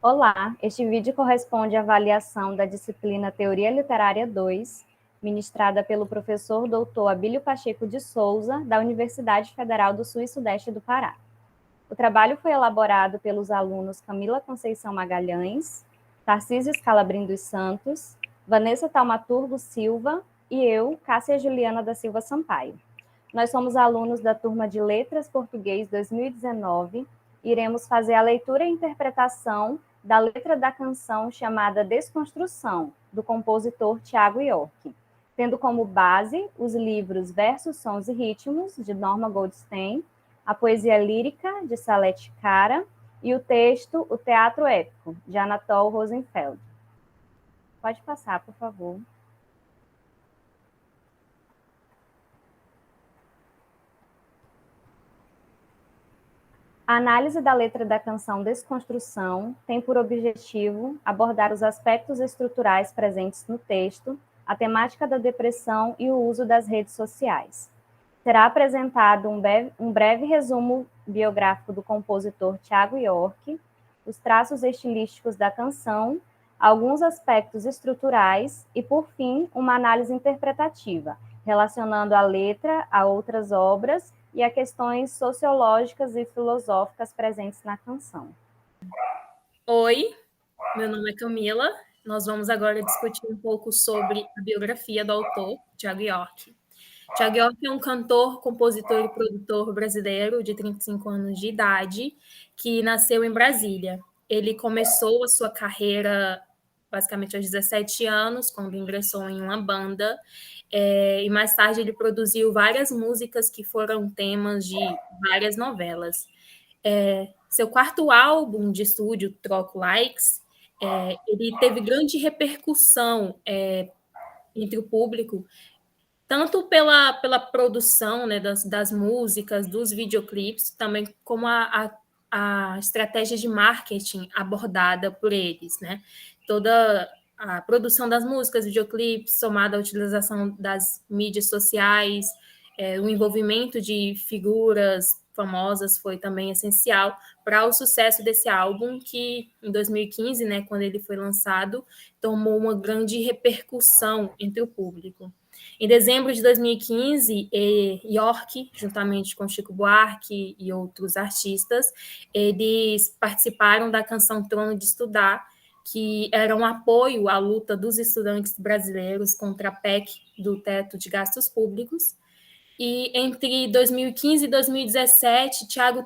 Olá, este vídeo corresponde à avaliação da disciplina Teoria Literária 2, ministrada pelo professor Dr. Abílio Pacheco de Souza, da Universidade Federal do Sul e Sudeste do Pará. O trabalho foi elaborado pelos alunos Camila Conceição Magalhães, Tarcísio Scalabrin dos Santos, Vanessa Taumaturgo Silva e eu, Cássia Juliana da Silva Sampaio. Nós somos alunos da turma de Letras Português 2019 e iremos fazer a leitura e interpretação da letra da canção chamada Desconstrução, do compositor Tiago York, tendo como base os livros Versos, Sons e Ritmos, de Norma Goldstein, a poesia lírica, de Salete Cara, e o texto O Teatro Épico, de Anatol Rosenfeld. Pode passar, por favor. A análise da letra da canção Desconstrução tem por objetivo abordar os aspectos estruturais presentes no texto, a temática da depressão e o uso das redes sociais. Será apresentado um breve resumo biográfico do compositor Tiago York, os traços estilísticos da canção, alguns aspectos estruturais e, por fim, uma análise interpretativa, relacionando a letra a outras obras e a questões sociológicas e filosóficas presentes na canção. Oi, meu nome é Camila. Nós vamos agora discutir um pouco sobre a biografia do autor, Tiago York. Tiago York é um cantor, compositor e produtor brasileiro de 35 anos de idade, que nasceu em Brasília. Ele começou a sua carreira basicamente aos 17 anos, quando ingressou em uma banda, e mais tarde ele produziu várias músicas que foram temas de várias novelas. Seu quarto álbum de estúdio, Troco Likes, ele teve grande repercussão entre o público, tanto pela produção, né, das músicas, dos videoclipes, também como a estratégia de marketing abordada por eles, né? Toda a produção das músicas, videoclipes, somada à utilização das mídias sociais, o envolvimento de figuras famosas foi também essencial para o sucesso desse álbum, que em 2015, né, quando ele foi lançado, tomou uma grande repercussão entre o público. Em dezembro de 2015, York, juntamente com Chico Buarque e outros artistas, eles participaram da canção Trono de Estudar, que era um apoio à luta dos estudantes brasileiros contra a PEC do teto de gastos públicos. E entre 2015 e 2017, Thiago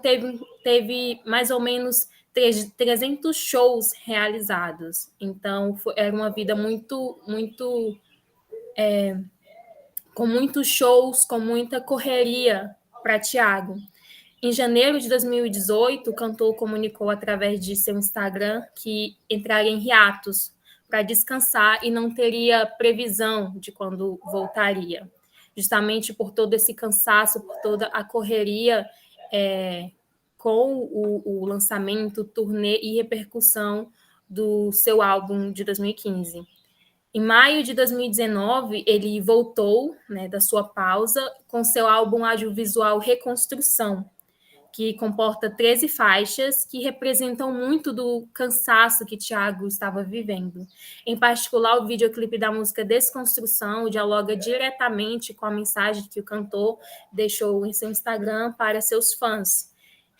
teve mais ou menos 300 shows realizados. Então, era uma vida com muitos shows, com muita correria para Thiago. Em janeiro de 2018, o cantor comunicou através de seu Instagram que entraria em hiatos para descansar e não teria previsão de quando voltaria. Justamente por todo esse cansaço, por toda a correria com o lançamento, turnê e repercussão do seu álbum de 2015. Em maio de 2019, ele voltou, né, da sua pausa com seu álbum audiovisual Reconstrução, que comporta 13 faixas que representam muito do cansaço que Thiago estava vivendo. Em particular, o videoclipe da música Desconstrução dialoga diretamente com a mensagem que o cantor deixou em seu Instagram para seus fãs.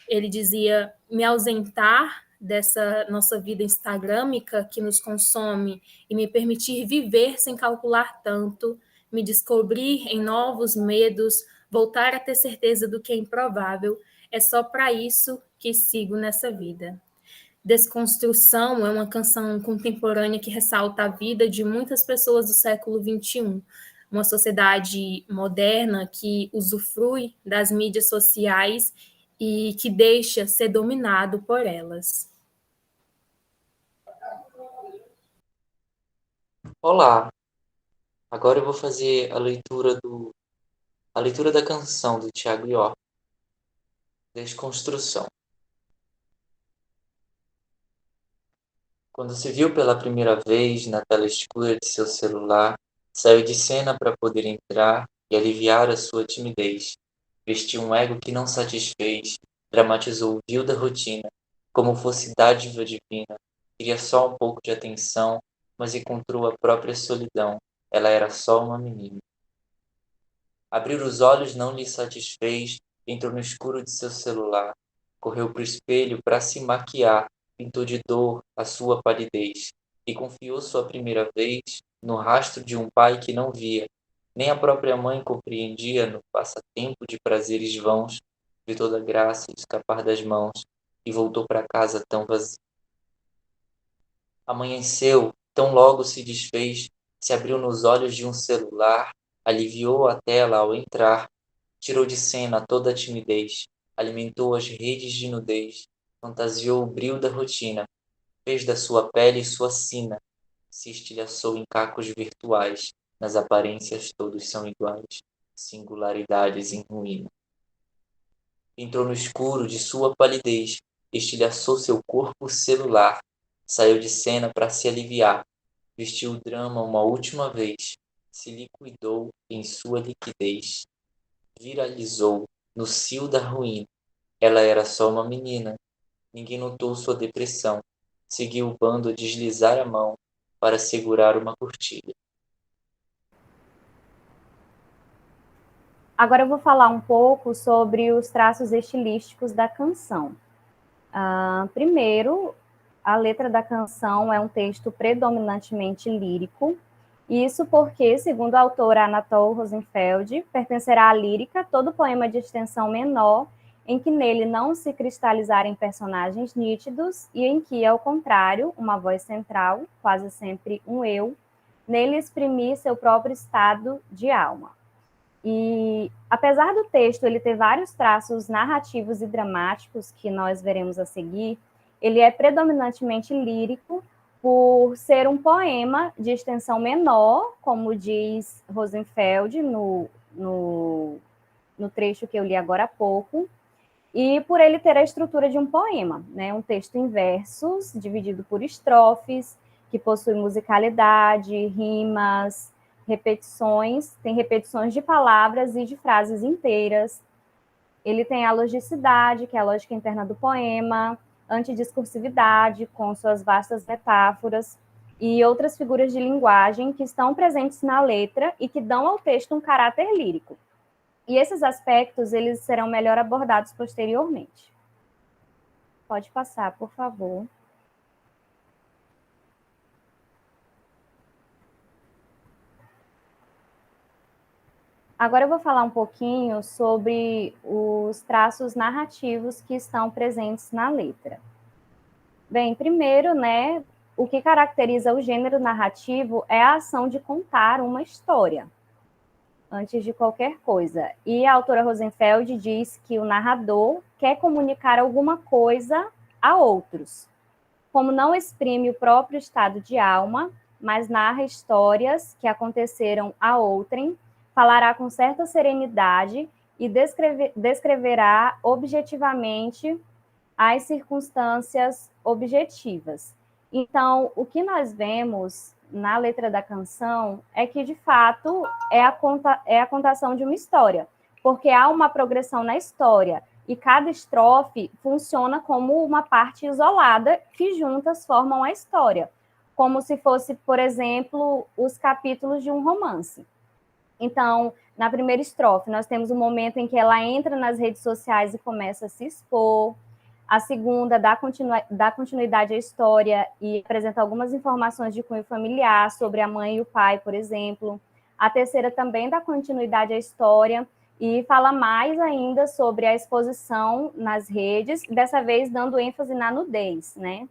Ele dizia: me ausentar dessa nossa vida instagrâmica que nos consome e me permitir viver sem calcular tanto, me descobrir em novos medos, voltar a ter certeza do que é improvável, é só para isso que sigo nessa vida. Desconstrução é uma canção contemporânea que ressalta a vida de muitas pessoas do século XXI, uma sociedade moderna que usufrui das mídias sociais e que deixa ser dominado por elas. Olá, agora eu vou fazer a leitura da canção do Tiago York, Desconstrução. Quando se viu pela primeira vez na tela escura de seu celular, saiu de cena para poder entrar e aliviar a sua timidez. Vestiu um ego que não satisfez, dramatizou o vil da rotina, como fosse dádiva divina. Queria só um pouco de atenção, mas encontrou a própria solidão. Ela era só uma menina. Abrir os olhos não lhe satisfez, entrou no escuro de seu celular. Correu para o espelho para se maquiar, pintou de dor a sua palidez e confiou sua primeira vez no rastro de um pai que não via. Nem a própria mãe compreendia no passatempo de prazeres vãos, de toda graça escapar das mãos e voltou para casa tão vazia. Amanheceu, tão logo se desfez, se abriu nos olhos de um celular, aliviou a tela ao entrar, tirou de cena toda a timidez, alimentou as redes de nudez, fantasiou o brio da rotina, fez da sua pele sua sina, se estilhaçou em cacos virtuais, nas aparências todos são iguais, singularidades em ruína. Entrou no escuro de sua palidez, estilhaçou seu corpo celular, saiu de cena para se aliviar, vestiu o drama uma última vez, se liquidou em sua liquidez, viralizou no cio da ruína. Ela era só uma menina, ninguém notou sua depressão, seguiu o bando a deslizar a mão para segurar uma curtilha. Agora eu vou falar um pouco sobre os traços estilísticos da canção. Primeiro, a letra da canção é um texto predominantemente lírico, isso porque, segundo a autora Anatole Rosenfeld, pertencerá à lírica todo poema de extensão menor em que nele não se cristalizarem personagens nítidos e em que, ao contrário, uma voz central, quase sempre um eu, nele exprimir seu próprio estado de alma. E, apesar do texto ele ter vários traços narrativos e dramáticos, que nós veremos a seguir, ele é predominantemente lírico, por ser um poema de extensão menor, como diz Rosenfeld no trecho que eu li agora há pouco, e por ele ter a estrutura de um poema, né? Um texto em versos, dividido por estrofes, que possui musicalidade, rimas, repetições, tem repetições de palavras e de frases inteiras. Ele tem a logicidade, que é a lógica interna do poema, antidiscursividade, com suas vastas metáforas, e outras figuras de linguagem que estão presentes na letra e que dão ao texto um caráter lírico. E esses aspectos, eles serão melhor abordados posteriormente. Pode passar, por favor. Agora eu vou falar um pouquinho sobre os traços narrativos que estão presentes na letra. Bem, primeiro, né, o que caracteriza o gênero narrativo é a ação de contar uma história, antes de qualquer coisa. E a autora Rosenfeld diz que o narrador quer comunicar alguma coisa a outros. Como não exprime o próprio estado de alma, mas narra histórias que aconteceram a outrem, falará com certa serenidade e descreverá objetivamente as circunstâncias objetivas. Então, o que nós vemos na letra da canção é que, de fato, é a contação de uma história, porque há uma progressão na história, e cada estrofe funciona como uma parte isolada que juntas formam a história, como se fosse, por exemplo, os capítulos de um romance. Então, na primeira estrofe, nós temos um momento em que ela entra nas redes sociais e começa a se expor. A segunda dá continuidade à história e apresenta algumas informações de cunho familiar sobre a mãe e o pai, por exemplo. A terceira também dá continuidade à história e fala mais ainda sobre a exposição nas redes, dessa vez dando ênfase na nudez, né?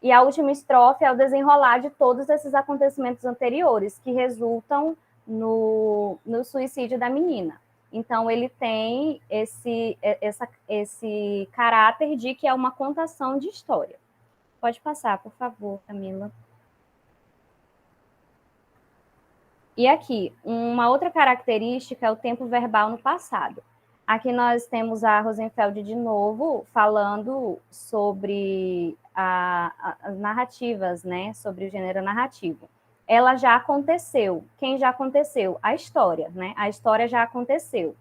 E a última estrofe é o desenrolar de todos esses acontecimentos anteriores, que resultam no suicídio da menina. Então, ele tem esse caráter de que é uma contação de história. Pode passar, por favor, Camila. E aqui, uma outra característica é o tempo verbal no passado. Aqui nós temos a Rosenfeld de novo falando sobre as narrativas, né? Sobre o gênero narrativo. Ela já aconteceu. Quem já aconteceu? A história, né? A história já aconteceu.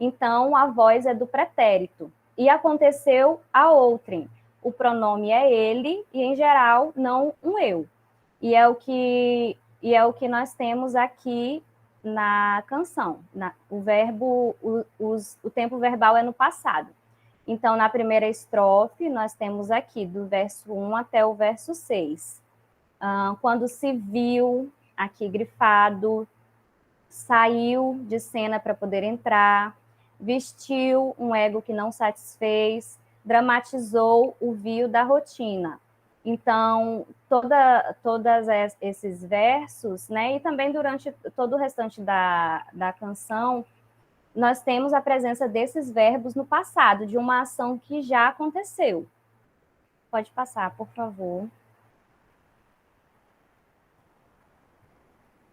Então, a voz é do pretérito. E aconteceu a outrem. o pronome é ele e, em geral, não um eu. E é o que nós temos aqui na canção. O tempo verbal é no passado. Então, na primeira estrofe, nós temos aqui do verso 1 até o verso 6. Quando se viu, aqui grifado, saiu de cena para poder entrar, vestiu um ego que não satisfez, dramatizou o vil da rotina. Então, todos esses versos, né, e também durante todo o restante da canção, nós temos a presença desses verbos no passado, de uma ação que já aconteceu. Pode passar, por favor.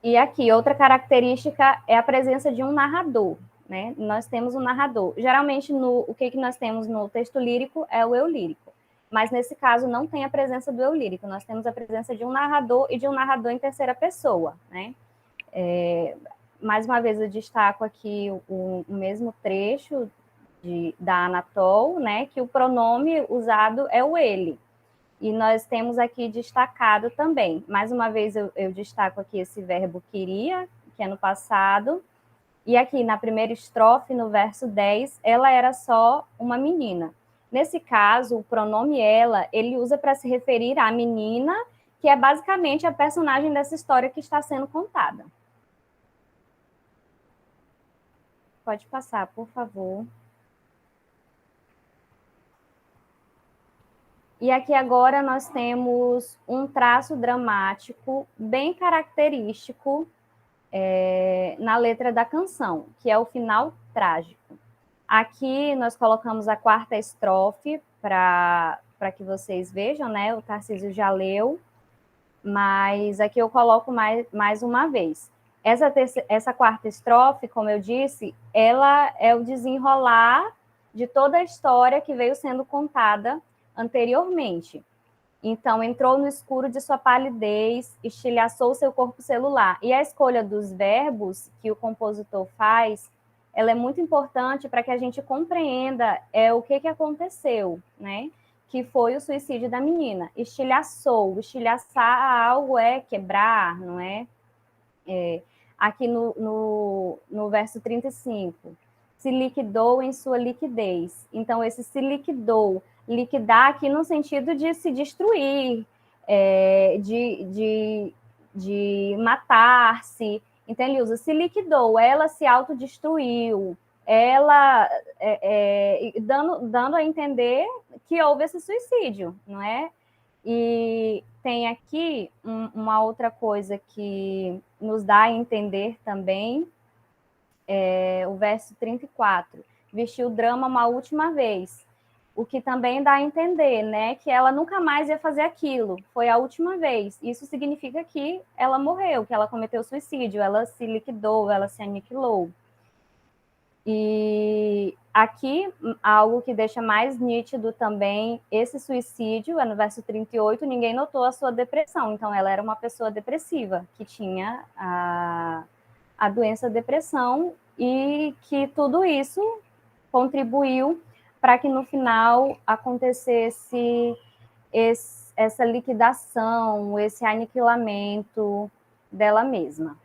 E aqui, outra característica é a presença de um narrador, né? Nós temos um narrador. Geralmente, o que nós temos no texto lírico é o eu lírico. Mas, nesse caso, não tem a presença do eu lírico. Nós temos a presença de um narrador e de um narrador em terceira pessoa, né? Mais uma vez, eu destaco aqui o mesmo trecho da Anatol, né? Que o pronome usado é o ele. E nós temos aqui destacado também. Mais uma vez, eu destaco aqui esse verbo queria, que é no passado. E aqui, na primeira estrofe, no verso 10, ela era só uma menina. Nesse caso, o pronome ela, ele usa para se referir à menina, que é basicamente a personagem dessa história que está sendo contada. Pode passar, por favor. E aqui agora nós temos um traço dramático bem característico na letra da canção, que é o final trágico. Aqui nós colocamos a quarta estrofe para que vocês vejam, né? O Tarcísio já leu, mas aqui eu coloco mais uma vez. Essa quarta estrofe, como eu disse, ela é o desenrolar de toda a história que veio sendo contada anteriormente. Então, entrou no escuro de sua palidez, estilhaçou seu corpo celular. E a escolha dos verbos que o compositor faz, ela é muito importante para que a gente compreenda o que aconteceu, né? Que foi o suicídio da menina. Estilhaçou, estilhaçar algo é quebrar, não é? Aqui no verso 35, se liquidou em sua liquidez. Então, esse se liquidou, liquidar aqui no sentido de se destruir, de matar-se. Então, ele usa se liquidou, ela se autodestruiu, ela dando a entender que houve esse suicídio, não é? E tem aqui uma outra coisa que nos dá a entender também, o verso 34, vestiu o drama uma última vez, o que também dá a entender, né, que ela nunca mais ia fazer aquilo, foi a última vez. Isso significa que ela morreu, que ela cometeu suicídio, ela se liquidou, ela se aniquilou. E aqui, algo que deixa mais nítido também, esse suicídio, no verso 38, ninguém notou a sua depressão. Então, ela era uma pessoa depressiva, que tinha a doença depressão, e que tudo isso contribuiu para que, no final, acontecesse essa liquidação, esse aniquilamento dela mesma.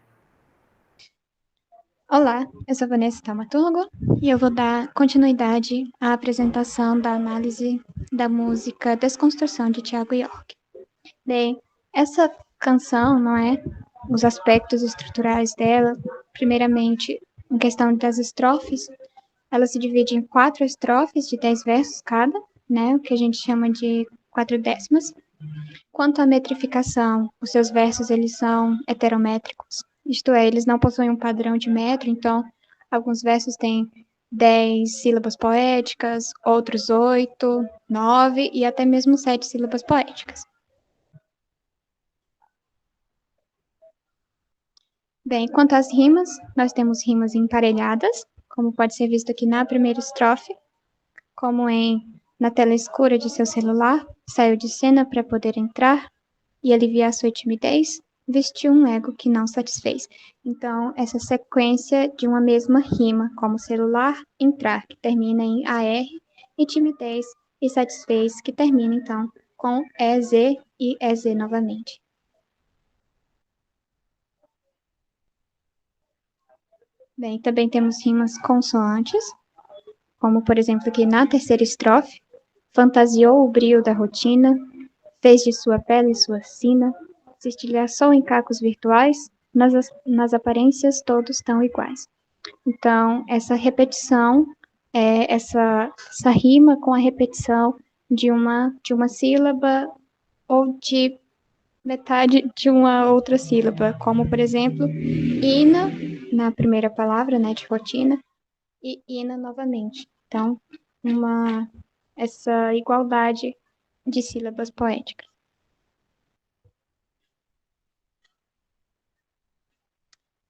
Olá, eu sou Vanessa Taumaturgo e eu vou dar continuidade à apresentação da análise da música Desconstrução de Thiago York. Bem, essa canção, não é? Os aspectos estruturais dela, primeiramente, em questão das estrofes, ela se divide em 4 estrofes de 10 versos cada, né? O que a gente chama de 4 décimas. Quanto à metrificação, os seus versos, eles são heterométricos. Isto é, eles não possuem um padrão de metro, então, alguns versos têm 10 sílabas poéticas, outros 8, 9 e até mesmo 7 sílabas poéticas. Bem, quanto às rimas, nós temos rimas emparelhadas, como pode ser visto aqui na primeira estrofe, como na tela escura de seu celular, saiu de cena para poder entrar e aliviar sua timidez, vestiu um ego que não satisfez. Então, essa sequência de uma mesma rima, como celular, entrar, que termina em AR, e timidez, e satisfez, que termina, então, com EZ e EZ novamente. Bem, também temos rimas consoantes, como, por exemplo, aqui na terceira estrofe, fantasiou o brio da rotina, fez de sua pele sua sina, se estilhaçou em cacos virtuais, nas aparências todos tão iguais. Então, essa repetição, essa rima com a repetição de uma sílaba ou de metade de uma outra sílaba, como, por exemplo, ina, na primeira palavra, né, de rotina, e ina novamente. Então, essa igualdade de sílabas poéticas.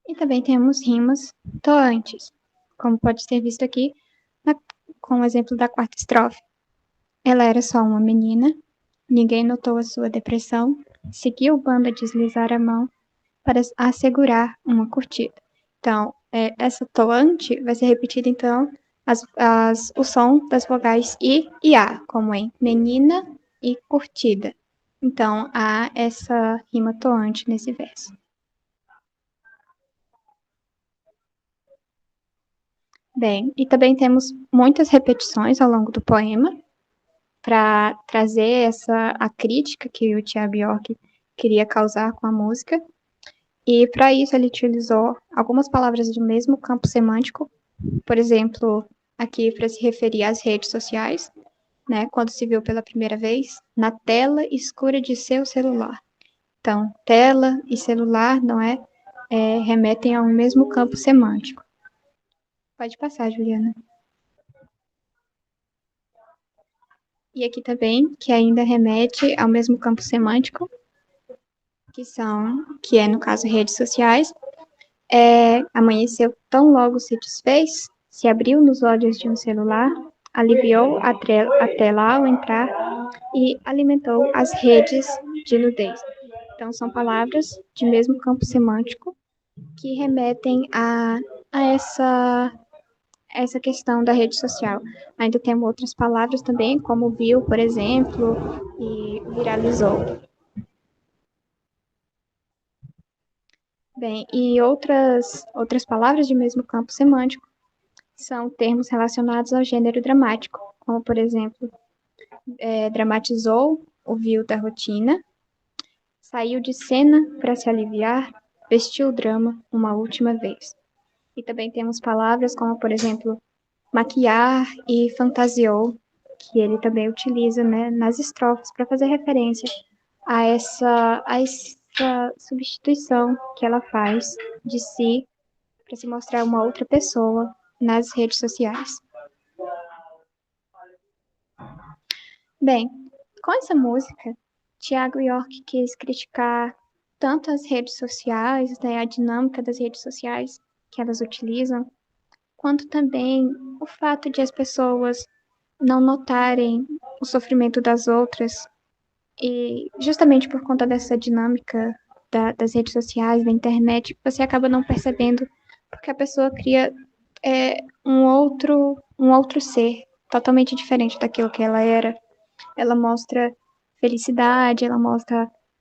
E também temos rimas toantes, como pode ser visto aqui com o exemplo da quarta estrofe. Ela era só uma menina, ninguém notou a sua depressão, seguiu o bando a deslizar a mão para assegurar uma curtida. Então, essa toante vai ser repetida, então, o som das vogais I e A, como em menina e curtida. Então, há essa rima toante nesse verso. Bem, e também temos muitas repetições ao longo do poema para trazer a crítica que o Thiago York queria causar com a música. E para isso ele utilizou algumas palavras do mesmo campo semântico, por exemplo, aqui para se referir às redes sociais, né, quando se viu pela primeira vez, na tela escura de seu celular. Então, tela e celular não remetem ao mesmo campo semântico. Pode passar, Juliana. E aqui também, que ainda remete ao mesmo campo semântico, que é, no caso, redes sociais, amanheceu tão logo se desfez, se abriu nos olhos de um celular, aliviou a tela ao entrar e alimentou as redes de nudez. Então, são palavras de mesmo campo semântico que remetem a essa questão da rede social. Ainda temos outras palavras também, como viu, por exemplo, e viralizou. Bem, e outras palavras de mesmo campo semântico são termos relacionados ao gênero dramático, como, por exemplo, dramatizou o viu da rotina, saiu de cena para se aliviar, vestiu o drama uma última vez. E também temos palavras como, por exemplo, maquiar e fantasiou, que ele também utiliza, né, nas estrofes para fazer referência a essa substituição que ela faz de si para se mostrar uma outra pessoa nas redes sociais. Bem, com essa música, Thiago York quis criticar tanto as redes sociais, né, a dinâmica das redes sociais que elas utilizam, quanto também o fato de as pessoas não notarem o sofrimento das outras, e justamente por conta dessa dinâmica das redes sociais, da internet, você acaba não percebendo, porque a pessoa cria um outro ser, totalmente diferente daquilo que ela era. Ela mostra felicidade, ela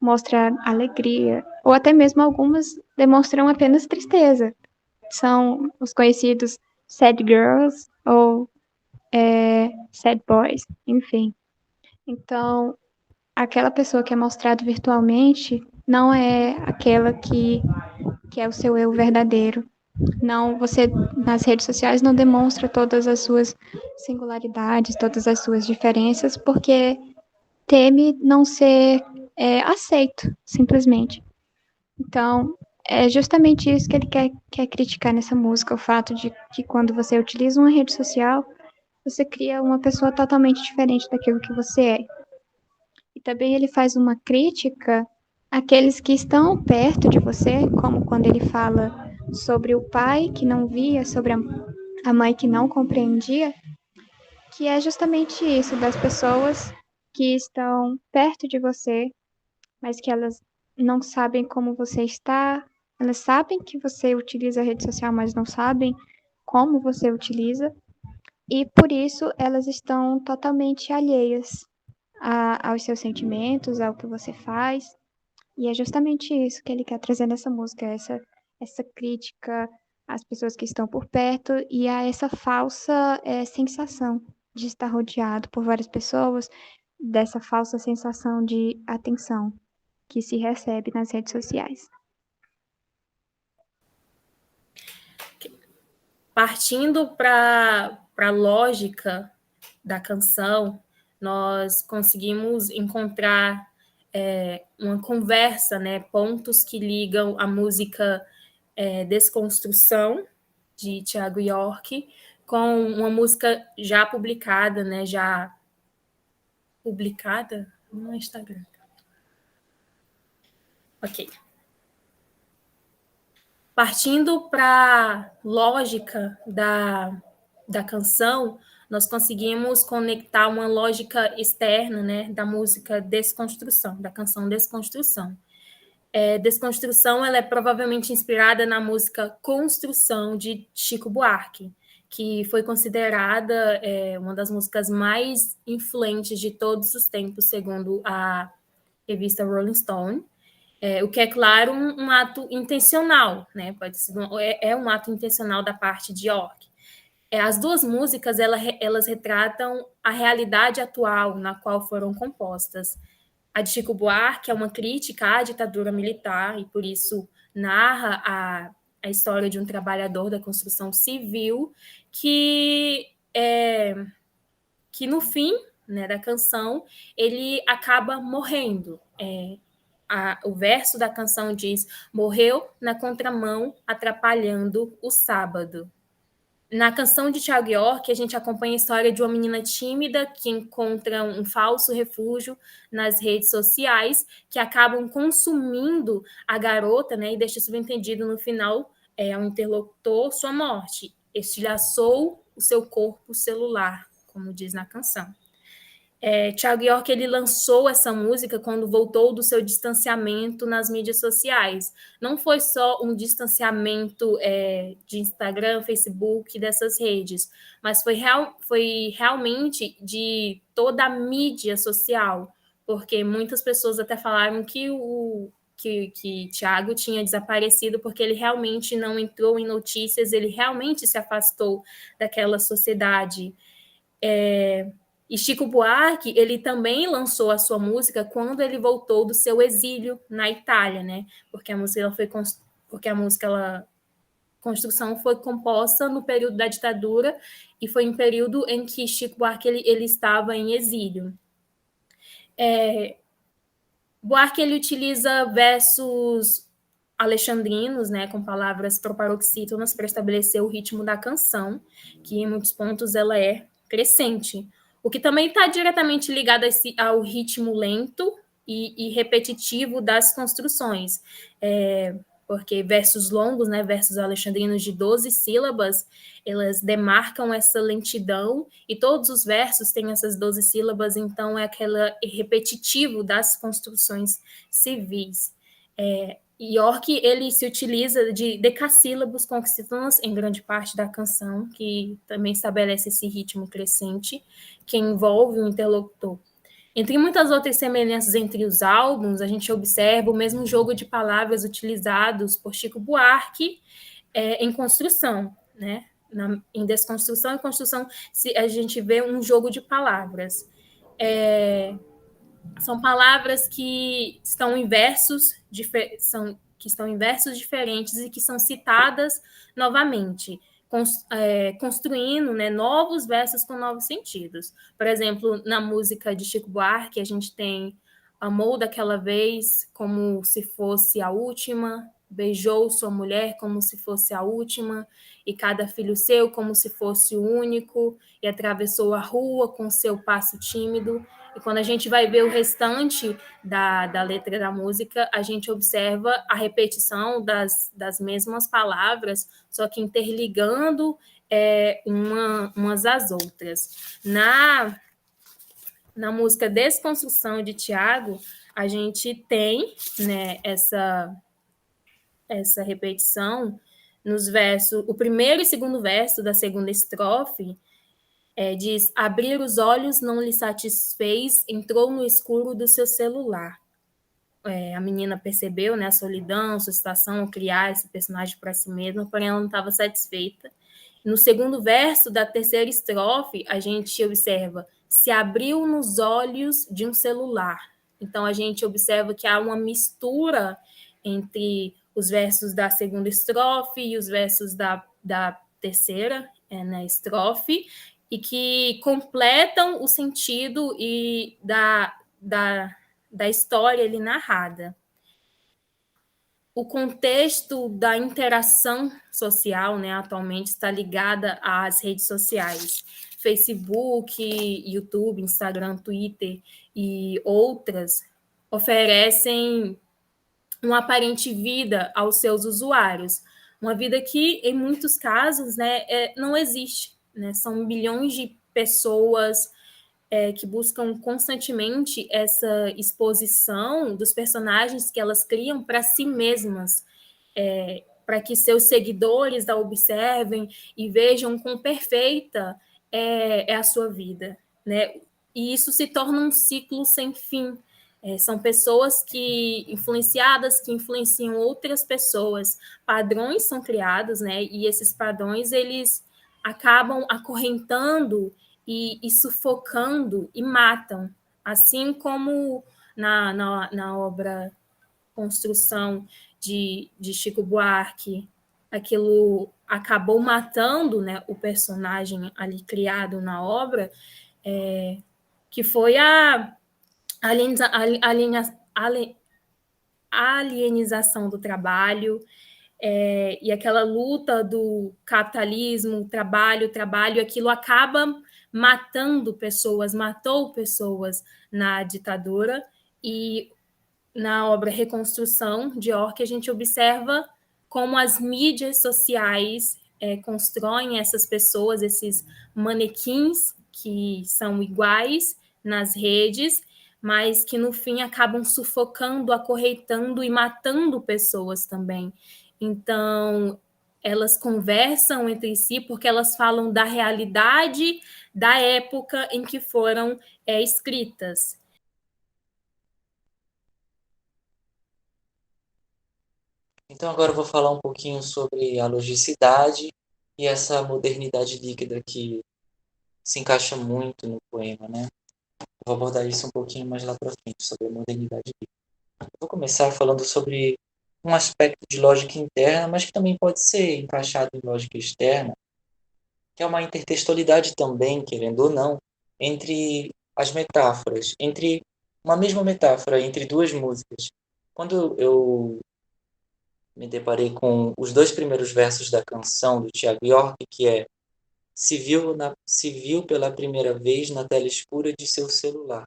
mostra alegria, ou até mesmo algumas demonstram apenas tristeza. São os conhecidos sad girls ou sad boys, enfim. Então, aquela pessoa que é mostrada virtualmente não é aquela que é o seu eu verdadeiro. Não, você nas redes sociais não demonstra todas as suas singularidades, todas as suas diferenças, porque teme não ser aceito, simplesmente. Então, é justamente isso que ele quer criticar nessa música, o fato de que quando você utiliza uma rede social, você cria uma pessoa totalmente diferente daquilo que você é. E também ele faz uma crítica àqueles que estão perto de você, como quando ele fala sobre o pai que não via, sobre a mãe que não compreendia, que é justamente isso, das pessoas que estão perto de você, mas que elas não sabem como você está, elas sabem que você utiliza a rede social, mas não sabem como você utiliza, e por isso elas estão totalmente alheias aos seus sentimentos, ao que você faz. E é justamente isso que ele quer trazer nessa música, essa crítica às pessoas que estão por perto e a essa falsa sensação de estar rodeado por várias pessoas, dessa falsa sensação de atenção que se recebe nas redes sociais. Partindo para a lógica da canção, nós conseguimos encontrar uma conversa, né, pontos que ligam a música Desconstrução, de Thiago York, com uma música já publicada, né, já publicada no Instagram. Ok. Partindo para a lógica da canção, nós conseguimos conectar uma lógica externa, né, da música Desconstrução, da canção Desconstrução. Desconstrução ela é provavelmente inspirada na música Construção, de Chico Buarque, que foi considerada uma das músicas mais influentes de todos os tempos, segundo a revista Rolling Stone. O que é, claro, um ato intencional, né? Pode ser um ato intencional da parte de York. As duas músicas, elas retratam a realidade atual na qual foram compostas. A de Chico Buarque é uma crítica à ditadura militar e, por isso, narra a história de um trabalhador da construção civil que no fim, né, da canção, ele acaba morrendo. O verso da canção diz: morreu na contramão, atrapalhando o sábado. Na canção de Thiago York, a gente acompanha a história de uma menina tímida que encontra um falso refúgio nas redes sociais, que acabam consumindo a garota, né, e deixa subentendido no final ao interlocutor sua morte. Estilhaçou o seu corpo celular, como diz na canção. Thiago York ele lançou essa música quando voltou do seu distanciamento nas mídias sociais. Não foi só um distanciamento de Instagram, Facebook, dessas redes, mas foi realmente de toda a mídia social, porque muitas pessoas até falaram que Thiago tinha desaparecido porque ele realmente não entrou em notícias, ele realmente se afastou daquela sociedade. E Chico Buarque, ele também lançou a sua música quando ele voltou do seu exílio na Itália, né? Porque a música Construção foi composta no período da ditadura e foi um período em que Chico Buarque ele estava em exílio. Buarque ele utiliza versos alexandrinos, né, com palavras proparoxítonas para estabelecer o ritmo da canção, que em muitos pontos ela é crescente. O que também está diretamente ligado ao ritmo lento e repetitivo das construções, porque versos longos, né, versos alexandrinos de 12 sílabas, elas demarcam essa lentidão, e todos os versos têm essas 12 sílabas, então é aquele repetitivo das construções civis. York, ele se utiliza de decassílabos consonantes em grande parte da canção, que também estabelece esse ritmo crescente, que envolve o interlocutor. Entre muitas outras semelhanças entre os álbuns, a gente observa o mesmo jogo de palavras utilizados por Chico Buarque em construção, né? Em Desconstrução e Construção, a gente vê um jogo de palavras. São palavras que estão em versos diferentes e que são citadas novamente, construindo, né, novos versos com novos sentidos. Por exemplo, na música de Chico Buarque, a gente tem amou daquela vez como se fosse a última, beijou sua mulher como se fosse a última, e cada filho seu como se fosse o único, e atravessou a rua com seu passo tímido. E quando a gente vai ver o restante da letra da música, a gente observa a repetição das mesmas palavras, só que interligando umas às outras. Na música Desconstrução de Thiago, a gente tem, né, essa repetição nos versos, o primeiro e segundo verso da segunda estrofe, Diz: abrir os olhos não lhe satisfez, entrou no escuro do seu celular. A menina percebeu, né, a solidão, a situação, criar esse personagem para si mesma, porém ela não estava satisfeita. No segundo verso da terceira estrofe, a gente observa: se abriu nos olhos de um celular. Então, a gente observa que há uma mistura entre os versos da segunda estrofe e os versos da terceira, né, estrofe, e que completam o sentido e da história ali narrada. O contexto da interação social, né, atualmente está ligada às redes sociais. Facebook, YouTube, Instagram, Twitter e outras oferecem uma aparente vida aos seus usuários, uma vida que, em muitos casos, né, não existe. Né? São milhões de pessoas que buscam constantemente essa exposição dos personagens que elas criam para si mesmas, para que seus seguidores a observem e vejam quão perfeita é a sua vida, né? E isso se torna um ciclo sem fim. São pessoas influenciadas que influenciam outras pessoas. Padrões são criados, né? E esses padrões eles acabam acorrentando e sufocando e matam, assim como na obra Construção de Chico Buarque, aquilo acabou matando, né, o personagem ali criado na obra, que foi a alienização do trabalho, e aquela luta do capitalismo, trabalho, aquilo acaba matando pessoas, matou pessoas na ditadura, e na obra Reconstrução de Orque, a gente observa como as mídias sociais constroem essas pessoas, esses manequins que são iguais nas redes, mas que no fim acabam sufocando, acorrentando e matando pessoas também. Então, elas conversam entre si porque elas falam da realidade da época em que foram escritas. Então agora eu vou falar um pouquinho sobre a logicidade e essa modernidade líquida que se encaixa muito no poema, né? Vou abordar isso um pouquinho mais lá para frente, sobre a modernidade líquida. Eu vou começar falando sobre um aspecto de lógica interna, mas que também pode ser encaixado em lógica externa, que é uma intertextualidade também, querendo ou não, entre as metáforas, entre uma mesma metáfora, entre duas músicas. Quando eu me deparei com os dois primeiros versos da canção do Thiago York, que é se viu pela primeira vez na tela escura de seu celular.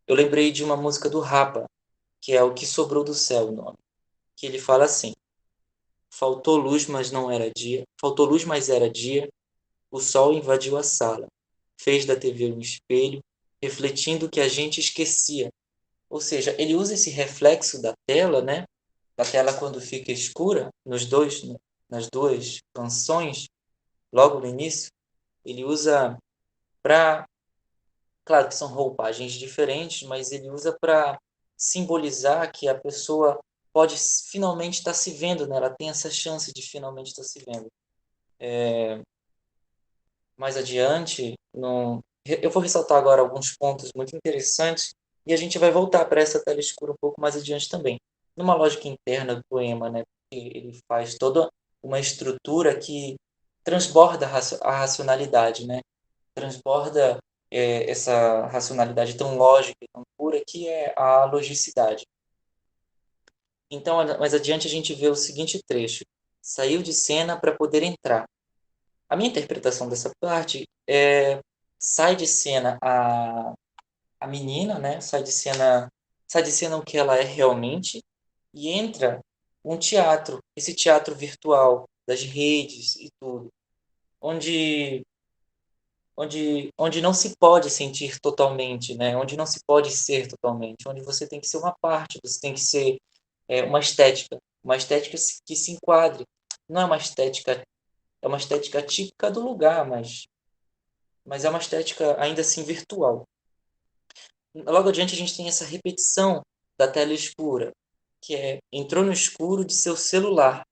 Eu lembrei de uma música do Rapa, que é O Que Sobrou do Céu, o nome, que ele fala assim: faltou luz, mas não era dia, faltou luz, mas era dia, o sol invadiu a sala, fez da TV um espelho, refletindo o que a gente esquecia. Ou seja, ele usa esse reflexo da tela, né? Da tela quando fica escura, nas duas canções, logo no início, ele usa para, claro que são roupagens diferentes, mas ele usa para simbolizar que a pessoa pode finalmente estar se vendo, né? Ela tem essa chance de finalmente estar se vendo. Mais adiante, eu vou ressaltar agora alguns pontos muito interessantes e a gente vai voltar para essa tela escura um pouco mais adiante também. Numa lógica interna do poema, né? Ele faz toda uma estrutura que transborda a racionalidade, né? Transborda essa racionalidade tão lógica e tão pura que é a logicidade. Então, mais adiante a gente vê o seguinte trecho: saiu de cena para poder entrar. A minha interpretação dessa parte é: sai de cena a menina, né? Sai de cena o que ela é realmente e entra um teatro, esse teatro virtual das redes e tudo, onde não se pode sentir totalmente, né? Onde não se pode ser totalmente, onde você tem que ser uma parte, você tem que ser uma estética que se enquadre. Não é uma estética, é uma estética típica do lugar, mas mas é uma estética ainda assim virtual. Logo adiante a gente tem essa repetição da tela escura, que entrou no escuro de seu celular.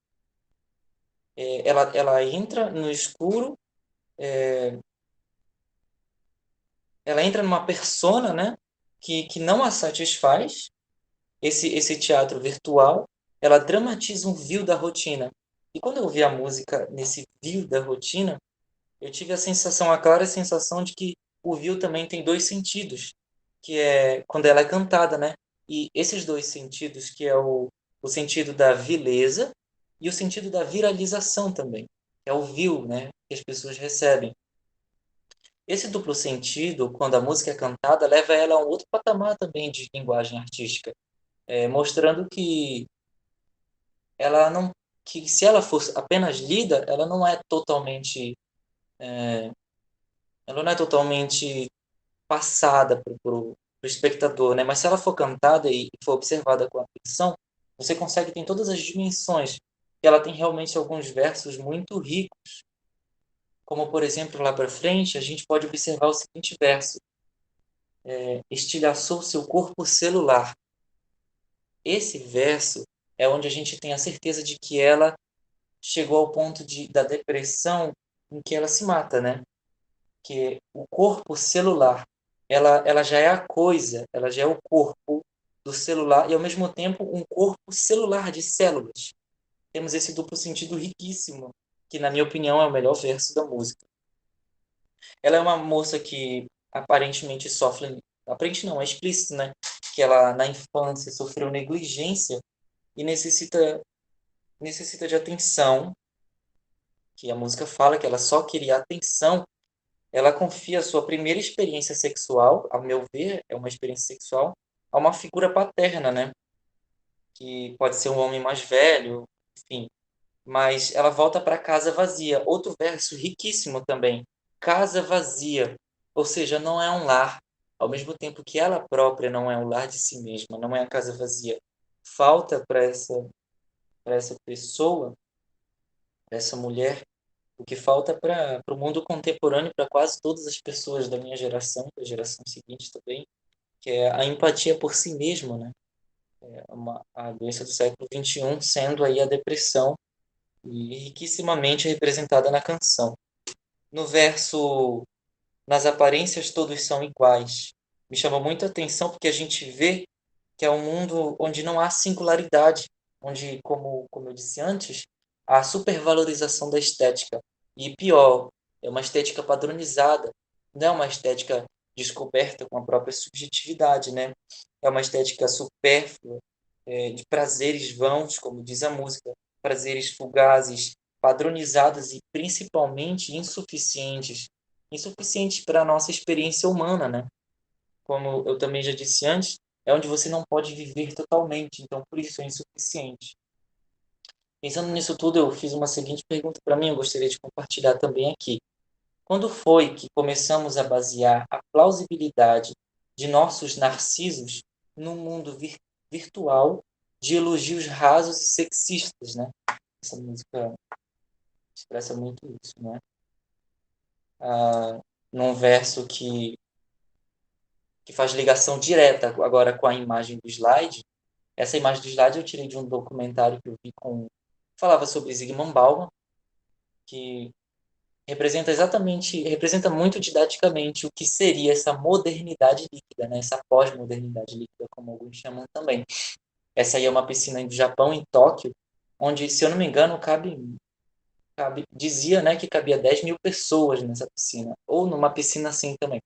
Ela entra no escuro, ela entra numa persona, né, que não a satisfaz, esse teatro virtual, ela dramatiza um vil da rotina. E quando eu ouvi a música nesse vil da rotina, eu tive a clara sensação de que o vil também tem dois sentidos, que é quando ela é cantada, né? E esses dois sentidos, que é o sentido da vileza e o sentido da viralização também, é o vil, né, que as pessoas recebem. Esse duplo sentido, quando a música é cantada, leva ela a um outro patamar também de linguagem artística, mostrando que ela não, que se ela fosse apenas lida, ela não é totalmente passada para o espectador, né? Mas se ela for cantada e for observada com atenção, você consegue ter todas as dimensões. E ela tem realmente alguns versos muito ricos, como por exemplo lá para frente a gente pode observar o seguinte verso: estilhaçou seu corpo celular. Esse verso é onde a gente tem a certeza de que ela chegou ao ponto da depressão em que ela se mata, né? Que o corpo celular, ela já é a coisa, ela já é o corpo do celular e ao mesmo tempo um corpo celular de células. Temos esse duplo sentido riquíssimo, que na minha opinião é o melhor verso da música. Ela é uma moça que aparentemente sofre, aparente não, é explícito, né? Que ela na infância sofreu negligência e necessita de atenção, que a música fala que ela só queria atenção. Ela confia a sua primeira experiência sexual, ao meu ver, é uma experiência sexual, a uma figura paterna, né? Que pode ser um homem mais velho, enfim. Mas ela volta para casa vazia. Outro verso riquíssimo também. Casa vazia. Ou seja, não é um lar. Ao mesmo tempo que ela própria não é um lar de si mesma, não é a casa vazia. Falta para essa pessoa, para essa mulher, o que falta para o mundo contemporâneo, para quase todas as pessoas da minha geração, da geração seguinte também, que é a empatia por si mesmo, né? A doença do século XXI sendo aí a depressão e riquissimamente representada na canção. No verso, nas aparências todos são iguais, me chama muito a atenção porque a gente vê que é um mundo onde não há singularidade, onde, como eu disse antes, há supervalorização da estética. E pior, é uma estética padronizada, não é uma estética descoberta com a própria subjetividade, né? É uma estética supérflua, de prazeres vãos, como diz a música, prazeres fugazes, padronizados e principalmente insuficientes. Insuficientes para a nossa experiência humana, né? Como eu também já disse antes, é onde você não pode viver totalmente, então por isso é insuficiente. Pensando nisso tudo, eu fiz uma seguinte pergunta para mim, eu gostaria de compartilhar também aqui. Quando foi que começamos a basear a plausibilidade de nossos narcisos num mundo virtual de elogios rasos e sexistas, né? Essa música expressa muito isso, né? Num verso que faz ligação direta agora com a imagem do slide. Essa imagem do slide eu tirei de um documentário que eu vi falava sobre Zygmunt Bauman, que representa muito didaticamente o que seria essa modernidade líquida, né? Essa pós-modernidade líquida, como alguns chamam também. Essa aí é uma piscina do Japão, em Tóquio, onde, se eu não me engano, dizia, né, que cabia 10.000 pessoas nessa piscina, ou numa piscina assim também,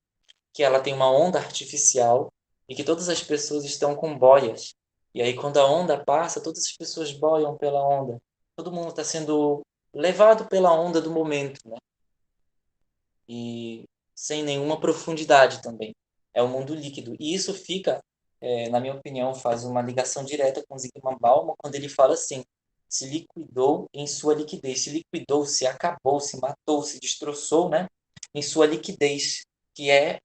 que ela tem uma onda artificial e que todas as pessoas estão com boias. E aí, quando a onda passa, todas as pessoas boiam pela onda. Todo mundo está sendo levado pela onda do momento, né? E sem nenhuma profundidade também. É um mundo líquido. E isso fica, na minha opinião, faz uma ligação direta com Zygmunt Bauman quando ele fala assim: se liquidou em sua liquidez, se liquidou, se acabou, se matou, se destroçou, né? Em sua liquidez, que é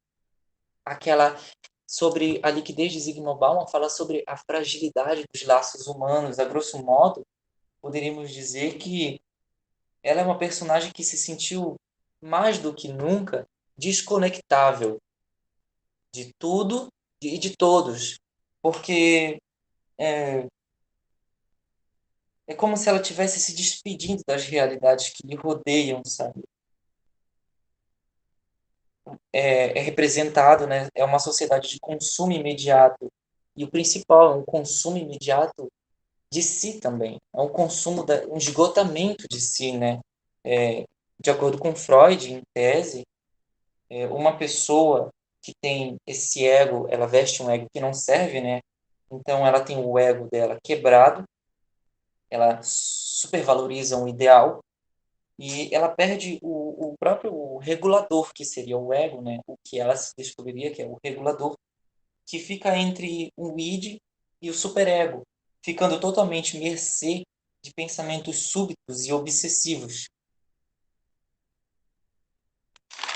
aquela sobre a liquidez de Zygmunt Bauman, fala sobre a fragilidade dos laços humanos. A grosso modo, poderíamos dizer que ela é uma personagem que se sentiu mais do que nunca desconectável de tudo e de todos, porque é como se ela estivesse se despedindo das realidades que lhe rodeiam, sabe? É representado, né? É uma sociedade de consumo imediato. E o principal é um consumo imediato de si também. É um consumo, um esgotamento de si, né? De acordo com Freud, em tese, uma pessoa que tem esse ego, ela veste um ego que não serve, né? Então ela tem o ego dela quebrado, ela supervaloriza um ideal e ela perde o próprio regulador, que seria o ego, né? O que ela se descobriria que é o regulador, que fica entre o id e o superego, ficando totalmente mercê de pensamentos súbitos e obsessivos.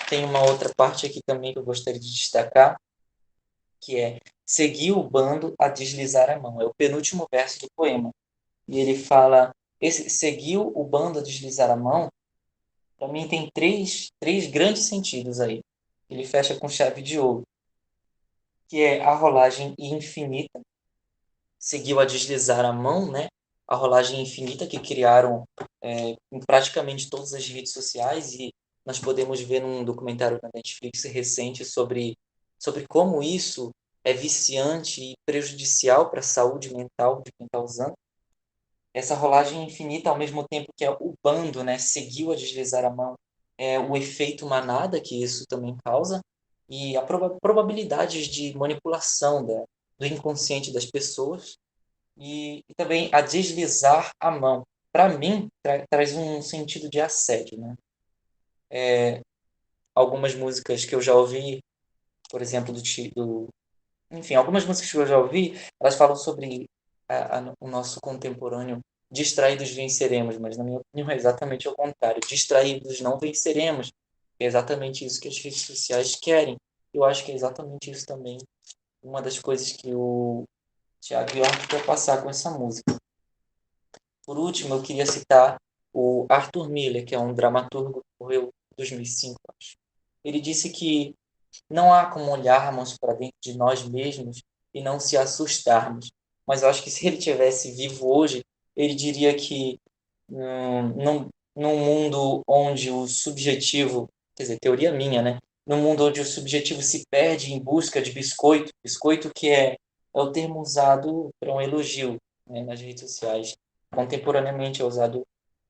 Tem uma outra parte aqui também que eu gostaria de destacar, que é seguir o bando a deslizar a mão. É o penúltimo verso do poema. E ele fala, seguiu o bando a deslizar a mão, para mim tem três grandes sentidos aí. Ele fecha com chave de ouro, que é a rolagem infinita, seguiu a deslizar a mão, né? A rolagem infinita que criaram em praticamente todas as redes sociais, e nós podemos ver num documentário na Netflix recente sobre como isso é viciante e prejudicial para a saúde mental de quem está usando. Essa rolagem infinita, ao mesmo tempo que é o bando, né, seguiu a deslizar a mão, o efeito manada que isso também causa, e a probabilidades de manipulação do inconsciente das pessoas, e também a deslizar a mão. Para mim, traz um sentido de assédio, né? Algumas músicas que eu já ouvi, por exemplo, enfim, algumas músicas que eu já ouvi, elas falam sobre o nosso contemporâneo. Distraídos venceremos, mas na minha opinião é exatamente o contrário. Distraídos não venceremos. É exatamente isso que as redes sociais querem. Eu acho que é exatamente isso também uma das coisas que o Thiago York quer passar com essa música. Por último, eu queria citar o Arthur Miller, que é um dramaturgo que morreu em 2005, acho. Ele disse que não há como olharmos para dentro de nós mesmos e não se assustarmos. Mas eu acho que se ele tivesse vivo hoje, ele diria que num mundo onde o subjetivo, quer dizer, teoria minha, né? Num mundo onde o subjetivo se perde em busca de biscoito, biscoito que é o termo usado para um elogio, né, nas redes sociais. Contemporaneamente é usado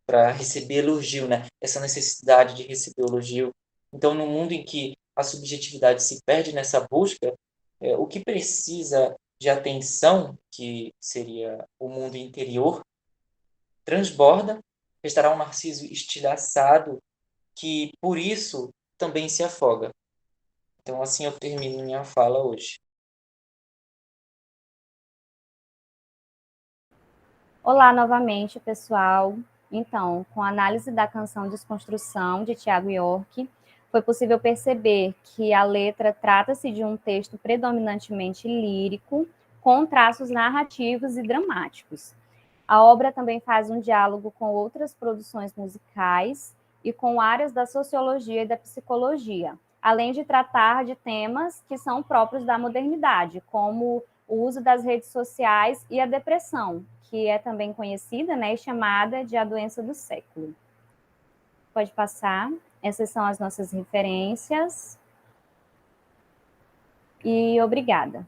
para receber elogio, né? Essa necessidade de receber elogio. Então, no mundo em que a subjetividade se perde nessa busca, o que precisa de atenção, que seria o mundo interior, transborda, restará um narciso estilhaçado que, por isso, também se afoga. Então, assim eu termino minha fala hoje. Olá novamente, pessoal. Então, com a análise da canção Desconstrução, de Thiago York, foi possível perceber que a letra trata-se de um texto predominantemente lírico, com traços narrativos e dramáticos. A obra também faz um diálogo com outras produções musicais e com áreas da sociologia e da psicologia, além de tratar de temas que são próprios da modernidade, como o uso das redes sociais e a depressão, que é também conhecida, né, e chamada de a doença do século. Pode passar. Essas são as nossas referências. E obrigada.